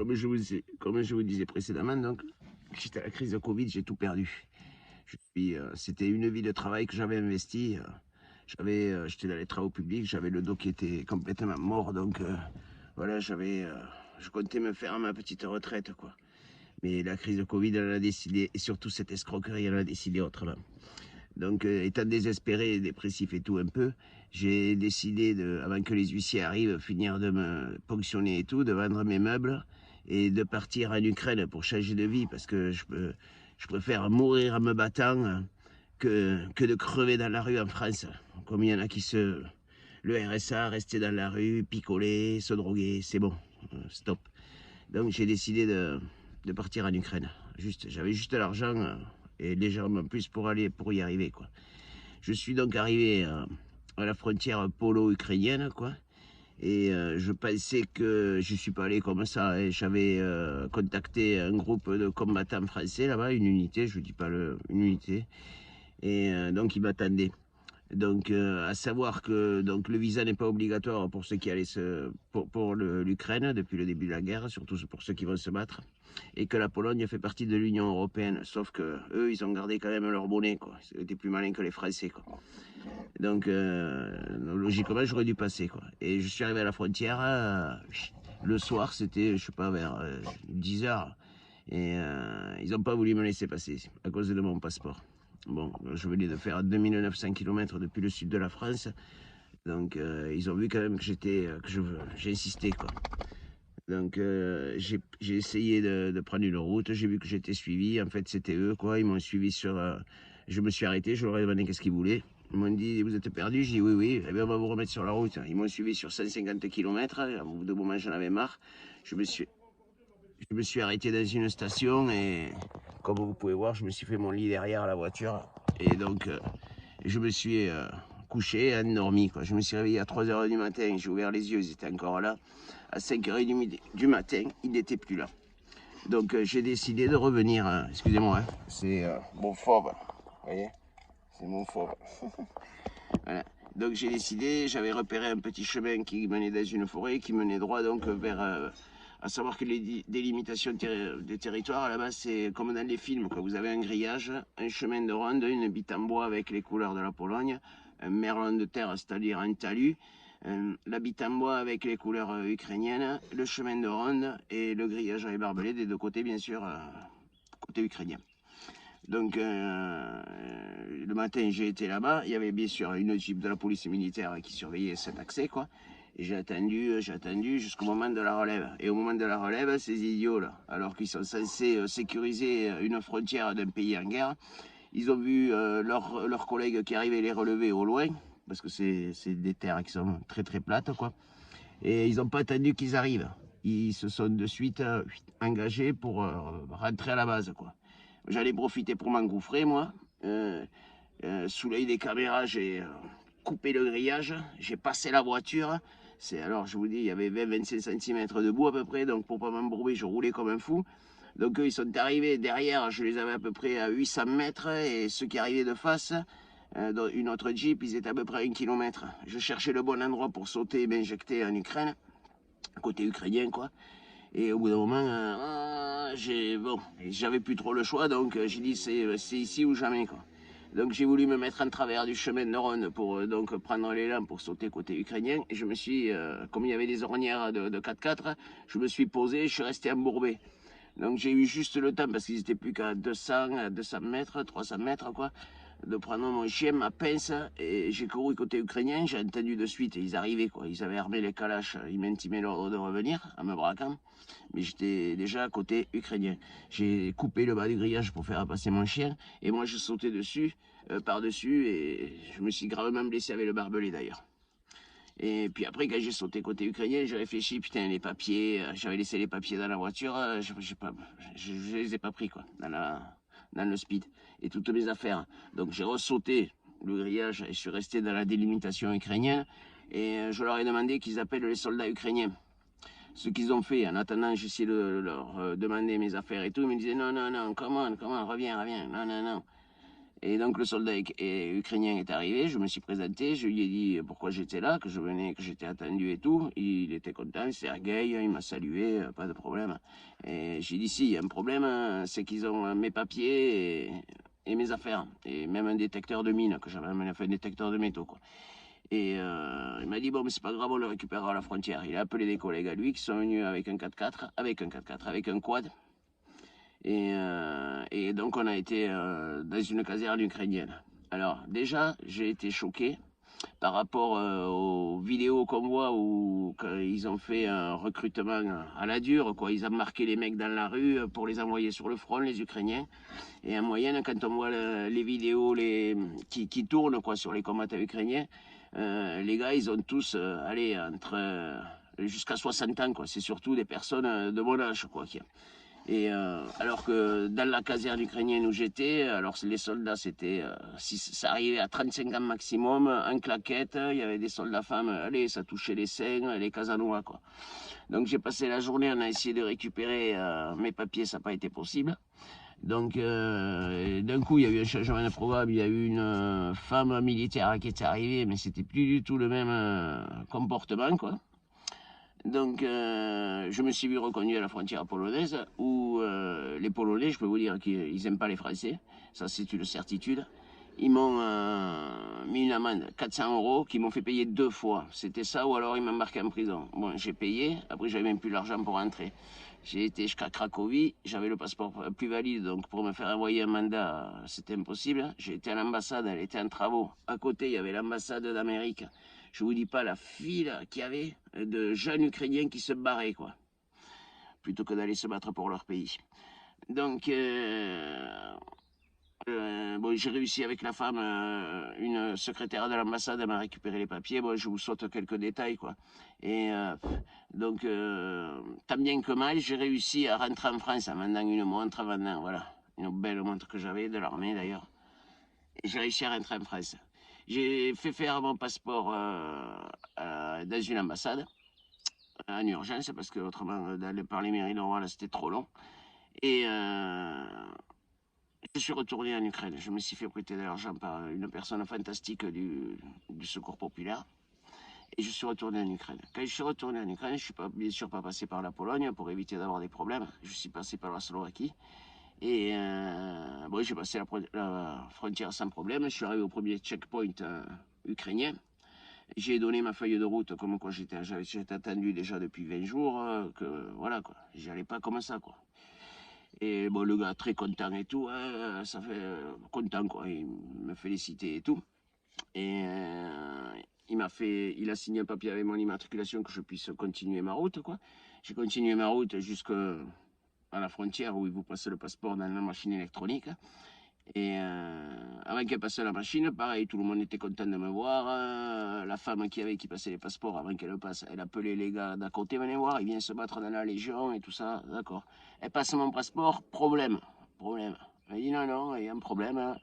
comme je vous disais précédemment, donc, suite à la crise de Covid, j'ai tout perdu. C'était une vie de travail que j'avais investie. J'étais dans les travaux publics, j'avais le dos qui était complètement mort, donc voilà, je comptais me faire ma petite retraite, quoi. Mais la crise de Covid, elle a décidé, et surtout cette escroquerie, elle a décidé autrement. Donc, étant désespéré, dépressif et tout un peu, j'ai décidé, avant que les huissiers arrivent, finir de me ponctionner et tout, de vendre mes meubles et de partir en Ukraine pour changer de vie, parce que je préfère mourir en me battant que de crever dans la rue en France. Comme il y en a le RSA, rester dans la rue, picoler, se droguer, c'est bon, stop. Donc j'ai décidé de partir en Ukraine. J'avais juste l'argent et légèrement plus pour y arriver, quoi. Je suis donc arrivé à la frontière polo-ukrainienne, quoi. Et je pensais que je suis pas allé comme ça, hein. J'avais contacté un groupe de combattants français là-bas, une unité, je vous dis pas une unité. Et donc ils m'attendaient. Donc, à savoir que donc, le visa n'est pas obligatoire pour ceux qui allaient pour l'Ukraine depuis le début de la guerre, surtout pour ceux qui vont se battre, et que la Pologne fait partie de l'Union européenne. Sauf que eux, ils ont gardé quand même leur bonnet, quoi. Ils étaient plus malins que les Français, quoi. Donc, logiquement, j'aurais dû passer, quoi. Et je suis arrivé à la frontière le soir, c'était, je sais pas, vers 10 heures, et ils n'ont pas voulu me laisser passer à cause de mon passeport. Bon, je venais de faire 2900 km depuis le sud de la France. Donc, ils ont vu quand même que j'ai insisté, quoi. Donc, j'ai essayé de prendre une route. J'ai vu que j'étais suivi. En fait, c'était eux, quoi. Ils m'ont suivi je me suis arrêté. Je leur ai demandé qu'est-ce qu'ils voulaient. Ils m'ont dit, vous êtes perdu? J'ai dit, oui, oui. Eh bien, on va vous remettre sur la route. Ils m'ont suivi sur 150 km. Au bout de moment, j'en avais marre. Je me suis, je me suis arrêté dans une station et, comme vous pouvez voir, je me suis fait mon lit derrière la voiture. Et donc, je me suis couché, endormi, quoi. Je me suis réveillé à 3h du matin, j'ai ouvert les yeux, ils étaient encore là. À 5h30 du matin, ils n'étaient plus là. Donc, j'ai décidé de revenir. Excusez-moi, hein, c'est mon fauve. Vous voyez? C'est mon fauve. Voilà. Donc, j'ai décidé, j'avais repéré un petit chemin qui menait dans une forêt, qui menait droit donc vers. À savoir que les délimitations des territoires, là-bas, c'est comme dans les films, quoi. Vous avez un grillage, un chemin de ronde, une bite en bois avec les couleurs de la Pologne, un merlon de terre, c'est-à-dire un talus, la bite en bois avec les couleurs ukrainiennes, le chemin de ronde et le grillage à barbelés des deux côtés, bien sûr, côté ukrainien. Donc, le matin, j'ai été là-bas. Il y avait bien sûr une jeep de la police militaire qui surveillait cet accès, quoi. Et j'ai attendu jusqu'au moment de la relève. Et au moment de la relève, ces idiots-là, alors qu'ils sont censés sécuriser une frontière d'un pays en guerre, ils ont vu leurs collègues qui arrivaient les relever au loin, parce que c'est des terres qui sont très très plates, quoi. Et ils n'ont pas attendu qu'ils arrivent. Ils se sont de suite engagés pour rentrer à la base, quoi. J'allais profiter pour m'engouffrer, moi. Sous l'œil des caméras, j'ai coupé le grillage, j'ai passé la voiture. Alors, je vous dis, il y avait 20-25 cm de boue à peu près, donc pour pas m'embourber, je roulais comme un fou. Donc, eux, ils sont arrivés derrière, je les avais à peu près à 800 mètres, et ceux qui arrivaient de face, dans une autre Jeep, ils étaient à peu près à 1 km. Je cherchais le bon endroit pour sauter et m'injecter en Ukraine, côté ukrainien, quoi. Et au bout d'un moment, j'avais plus trop le choix, donc j'ai dit c'est ici ou jamais, quoi. Donc j'ai voulu me mettre en travers du chemin de ronde pour donc prendre l'élan pour sauter côté ukrainien. Et je me suis, comme il y avait des ornières de 4x4, je me suis posé, je suis resté embourbé. Donc j'ai eu juste le temps, parce qu'ils étaient plus qu'à 200 mètres, 300 mètres, quoi, de prendre mon chien, ma pince, et j'ai couru côté ukrainien. J'ai entendu de suite, ils arrivaient, quoi. Ils avaient armé les calaches, ils m'intimaient l'ordre de revenir en me braquant. Mais j'étais déjà côté ukrainien. J'ai coupé le bas du grillage pour faire passer mon chien, et moi je sautais dessus, par-dessus, et je me suis gravement blessé avec le barbelé d'ailleurs. Et puis après, quand j'ai sauté côté ukrainien, j'ai réfléchi, putain, les papiers, j'avais laissé les papiers dans la voiture, je les ai pas pris, quoi, dans le speed, et toutes mes affaires. Donc j'ai ressauté le grillage et je suis resté dans la délimitation ukrainienne, et je leur ai demandé qu'ils appellent les soldats ukrainiens. Ce qu'ils ont fait, en attendant, j'ai essayé de leur demander mes affaires et tout, ils me disaient non, non, non, comment, reviens, non, non, non. Et donc le soldat ukrainien est arrivé, je me suis présenté, je lui ai dit pourquoi j'étais là, que je venais, que j'étais attendu et tout. Il était content, Sergueï, il m'a salué, pas de problème. Et j'ai dit si, il y a un problème, c'est qu'ils ont mes papiers et mes affaires, et même un détecteur de mine, que j'avais amené, enfin un détecteur de métaux, quoi. Et il m'a dit bon, mais c'est pas grave, on le récupérera à la frontière. Il a appelé des collègues à lui qui sont venus avec un 4x4, avec un quad. Et donc on a été dans une caserne ukrainienne. Alors déjà, j'ai été choqué par rapport aux vidéos qu'on voit où ils ont fait un recrutement à la dure, quoi. Ils ont marqué les mecs dans la rue pour les envoyer sur le front, les Ukrainiens. Et en moyenne, quand on voit les vidéos qui tournent quoi, sur les combattants ukrainiens, les gars, ils ont tous allé entre jusqu'à 60 ans, quoi. C'est surtout des personnes de mon âge, quoi. Et alors que dans la caserne ukrainienne où j'étais, alors les soldats, c'était, si ça arrivait à 35 ans maximum, en claquette, il y avait des soldats femmes, allez, ça touchait les seins, les casanois, quoi. Donc j'ai passé la journée, on a essayé de récupérer mes papiers, ça n'a pas été possible. Donc d'un coup, il y a eu un changement improbable, il y a eu une femme militaire qui était arrivée, mais c'était plus du tout le même comportement, quoi. Donc, je me suis vu reconnu à la frontière polonaise où les Polonais, je peux vous dire qu'ils n'aiment pas les Français. Ça, c'est une certitude. Ils m'ont mis une amende, 400 euros, qu'ils m'ont fait payer 2 fois. C'était ça ou alors ils m'embarquaient en prison. Bon, j'ai payé. Après, j'avais même plus l'argent pour rentrer. J'ai été jusqu'à Cracovie. J'avais le passeport plus valide, donc pour me faire envoyer un mandat, c'était impossible. J'ai été à l'ambassade, elle était en travaux. À côté, il y avait l'ambassade d'Amérique. Je vous dis pas la file qu'il y avait de jeunes Ukrainiens qui se barraient, quoi, plutôt que d'aller se battre pour leur pays. Donc, bon, j'ai réussi avec la femme, une secrétaire de l'ambassade, à m'a récupéré les papiers. Bon, je vous saute quelques détails, quoi. Et donc, tant bien que mal, j'ai réussi à rentrer en France en vendant une montre, voilà, une belle montre que j'avais, de l'armée d'ailleurs. Et j'ai réussi à rentrer en France. J'ai fait faire mon passeport dans une ambassade en urgence parce que autrement d'aller par les mairies normales c'était trop long. Et je suis retourné en Ukraine. Je me suis fait prêter de l'argent par une personne fantastique du secours populaire. Et je suis retourné en Ukraine. Quand je suis retourné en Ukraine, je ne suis pas, bien sûr pas passé par la Pologne pour éviter d'avoir des problèmes. Je suis passé par la Slovaquie. Et bon, j'ai passé la frontière sans problème. Je suis arrivé au premier checkpoint ukrainien. J'ai donné ma feuille de route comme quoi j'étais attendu déjà depuis 20 jours, que voilà quoi, j'y allais pas comme ça quoi. Et bon, le gars très content et tout, ça fait content quoi, il me félicitait et tout. Et il a signé un papier avec mon immatriculation que je puisse continuer ma route quoi. J'ai continué ma route jusqu'à la frontière où il vous passe le passeport dans la machine électronique. Et avant qu'elle passe la machine, pareil, tout le monde était content de me voir. La femme qui passait les passeports avant qu'elle le passe, elle appelait les gars d'à côté, venez voir, il vient se battre dans la Légion et tout ça, d'accord. Elle passe mon passeport, problème. Elle dit non, non, il y a un problème.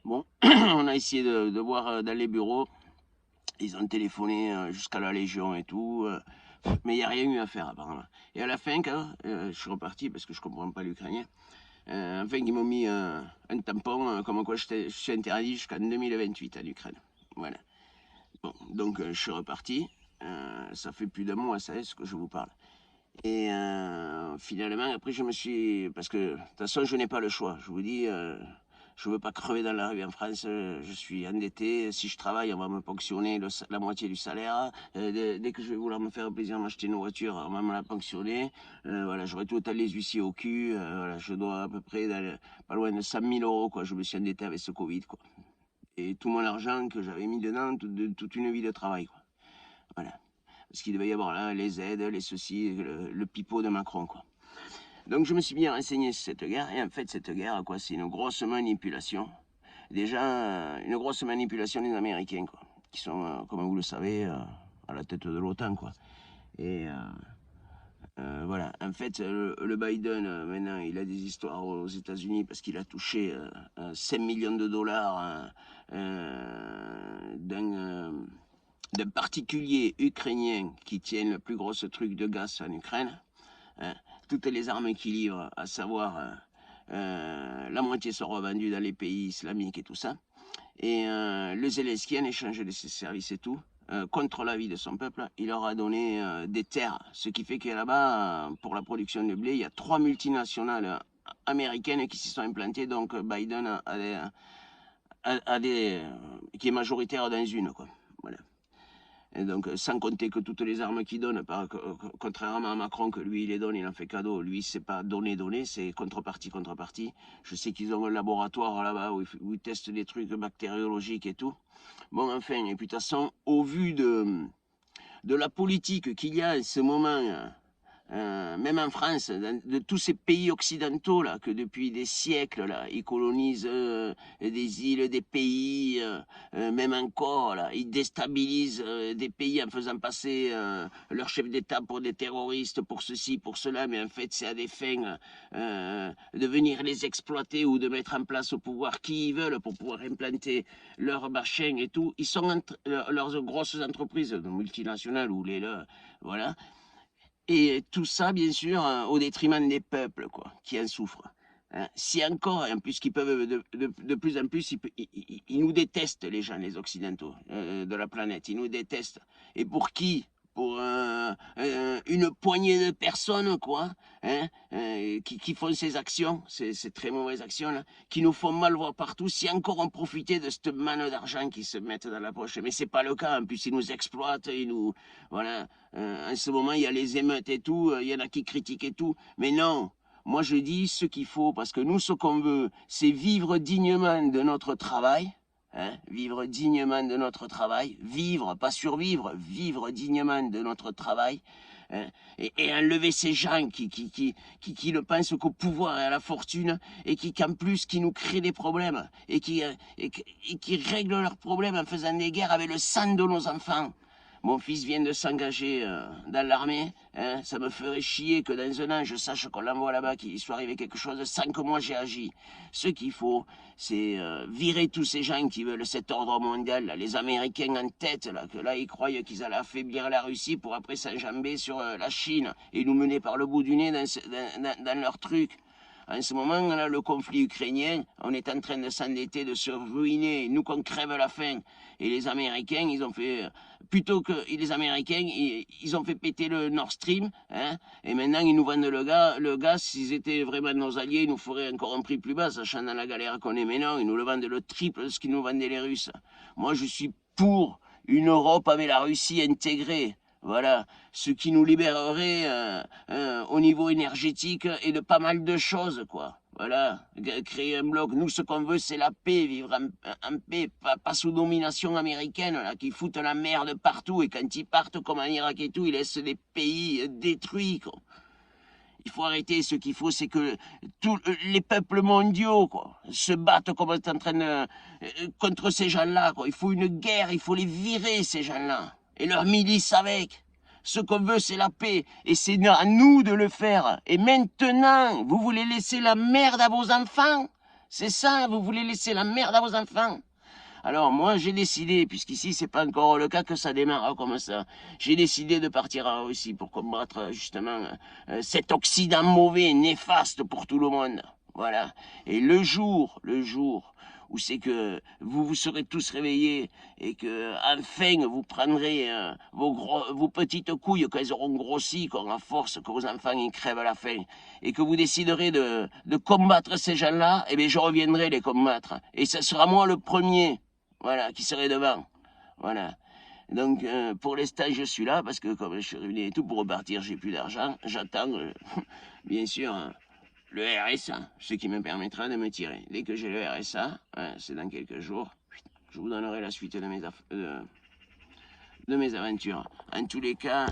Bon, on a essayé de voir dans les bureaux, ils ont téléphoné jusqu'à la Légion et tout, mais il n'y a rien eu à faire apparemment. Et à la fin, quand je suis reparti parce que je comprends pas l'ukrainien, enfin, ils m'ont mis un tampon comme quoi je suis interdit jusqu'en 2028 en Ukraine. Voilà. Bon, donc je suis reparti. Ça fait plus d'un mois, ça est ce que je vous parle. Et finalement, après, je me suis. Parce que de toute façon, je n'ai pas le choix. Je vous dis, je ne veux pas crever dans la rue en France. Je suis endetté. Si je travaille, on va me ponctionner la moitié du salaire. Dès que je vais vouloir me faire plaisir, m'acheter une voiture, on va me la ponctionner. Voilà, j'aurai tout à les huissiers au cul. Voilà, je dois à peu près pas loin de 100 000 euros. Quoi. Je me suis endetté avec ce Covid. Quoi. Et tout mon argent que j'avais mis dedans, toute une vie de travail. Quoi. Voilà. Parce qu'il devait y avoir là les aides, les ceci, le pipeau de Macron. Quoi. Donc je me suis bien renseigné sur cette guerre, et en fait cette guerre, quoi, c'est une grosse manipulation. Déjà, une grosse manipulation des Américains, quoi, qui sont, comme vous le savez, à la tête de l'OTAN, quoi. Et voilà, en fait, le Biden, maintenant, il a des histoires aux États-Unis parce qu'il a touché 5 millions de dollars d'un particulier ukrainien qui tient le plus gros truc de gaz en Ukraine. Hein, toutes les armes qu'il livre, à savoir la moitié sont revendus dans les pays islamiques et tout ça. Et le Zelensky, en échange de ses services et tout, contre l'avis de son peuple, il leur a donné des terres. Ce qui fait que là-bas, pour la production de blé, il y a 3 multinationales américaines qui s'y sont implantées. Donc Biden qui est majoritaire dans une, quoi. Voilà. Et donc, sans compter que toutes les armes qu'il donne, contrairement à Macron, que lui, il les donne, il en fait cadeau. Lui, c'est pas donner, c'est contrepartie, contrepartie. Je sais qu'ils ont un laboratoire là-bas où ils testent des trucs bactériologiques et tout. Bon, enfin, et puis de toute façon, au vu de la politique qu'il y a en ce moment, même en France, de tous ces pays occidentaux là, que depuis des siècles là, ils colonisent des îles, des pays, même encore là, ils déstabilisent des pays en faisant passer leurs chefs d'État pour des terroristes, pour ceci, pour cela, mais en fait c'est à des fins de venir les exploiter ou de mettre en place au pouvoir qui ils veulent pour pouvoir implanter leurs machins et tout. Ils sont leurs grosses entreprises multinationales ou voilà. Et tout ça, bien sûr, au détriment des peuples, quoi, qui en souffrent. Hein. Si encore, et en plus qu'ils peuvent de plus en plus, ils nous détestent, les gens, les Occidentaux de la planète. Ils nous détestent. Et pour qui? Pour une poignée de personnes, quoi, hein, qui font ces actions, ces très mauvaises actions-là, qui nous font mal voir partout, si encore on profitait de cette manne d'argent qui se mettent dans la poche. Mais c'est pas le cas, en plus ils nous exploitent, ils nous... Voilà. En ce moment, il y a les émeutes et tout, il y en a qui critiquent et tout, mais non. Moi, je dis ce qu'il faut, parce que nous, ce qu'on veut, c'est vivre dignement de notre travail, hein, vivre dignement de notre travail, vivre, pas survivre, vivre dignement de notre travail, hein, et enlever ces gens qui ne pensent qu'au pouvoir et à la fortune, et qu'en plus, qui nous créent des problèmes, et qui règlent leurs problèmes en faisant des guerres avec le sang de nos enfants. Mon fils vient de s'engager dans l'armée. Hein, ça me ferait chier que dans un an, je sache qu'on l'envoie là-bas, qu'il soit arrivé quelque chose sans que moi j'ai agi. Ce qu'il faut, c'est virer tous ces gens qui veulent cet ordre mondial, là, les Américains en tête, là, que là, ils croient qu'ils allaient affaiblir la Russie pour après s'enjamber sur la Chine et nous mener par le bout du nez dans leur truc. En ce moment, là, le conflit ukrainien, on est en train de s'endetter, de se ruiner, nous qu'on crève la faim. Et les Américains, ils ont fait, plutôt que les Américains, ils ont fait péter le Nord Stream, hein, et maintenant ils nous vendent le gaz, s'ils étaient vraiment nos alliés, ils nous feraient encore un prix plus bas, sachant dans la galère qu'on est maintenant, ils nous le vendent le triple de ce qu'ils nous vendaient les Russes. Moi, je suis pour une Europe avec la Russie intégrée. Voilà, ce qui nous libérerait au niveau énergétique et de pas mal de choses, quoi. Voilà, créer un bloc. Nous, ce qu'on veut, c'est la paix, vivre en paix, pas sous domination américaine, là, qui foutent la merde partout. Et quand ils partent, comme en Irak et tout, ils laissent des pays détruits, quoi. Il faut arrêter. Ce qu'il faut, c'est que tous les peuples mondiaux, quoi, se battent comme on est en train de, contre ces gens-là, quoi. Il faut une guerre, il faut les virer, ces gens-là. Et leurs milices avec. Ce qu'on veut, c'est la paix. Et c'est à nous de le faire. Et maintenant, vous voulez laisser la merde à vos enfants? C'est ça, vous voulez laisser la merde à vos enfants? Alors moi j'ai décidé, puisqu'ici c'est pas encore le cas que ça démarre comme ça, j'ai décidé de partir en Russie pour combattre justement cet Occident mauvais, néfaste pour tout le monde. Voilà. Et le jour où c'est que vous vous serez tous réveillés et que enfin vous prendrez vos petites couilles quand elles auront grossi, quand à force que vos enfants ils crèvent à la faim, et que vous déciderez de combattre ces gens-là, eh bien je reviendrai les combattre. Et ce sera moi le premier. Voilà, qui serait devant. Voilà. Donc, pour l'instant, je suis là parce que comme je suis revenu et tout, pour repartir, j'ai plus d'argent. J'attends, bien sûr, le RSA, ce qui me permettra de me tirer. Dès que j'ai le RSA, c'est dans quelques jours, je vous donnerai la suite de mes aventures. En tous les cas,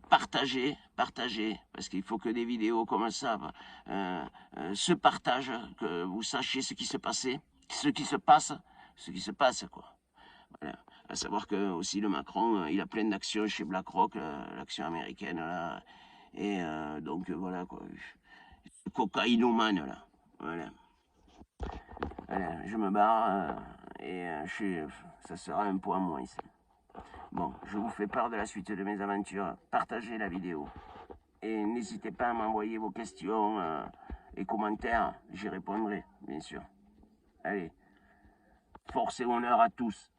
partagez, parce qu'il faut que des vidéos comme ça se partagent, que vous sachiez ce qui se passait, ce qui se passe, quoi. Voilà. À savoir que aussi le Macron, il a plein d'actions chez BlackRock, l'action américaine, là, et donc voilà, quoi. Cocaïnomane, là. Voilà. Voilà, je me barre, et ça sera un point moins ici. Bon, je vous fais part de la suite de mes aventures. Partagez la vidéo. Et n'hésitez pas à m'envoyer vos questions et commentaires, j'y répondrai, bien sûr. Allez, force et honneur à tous.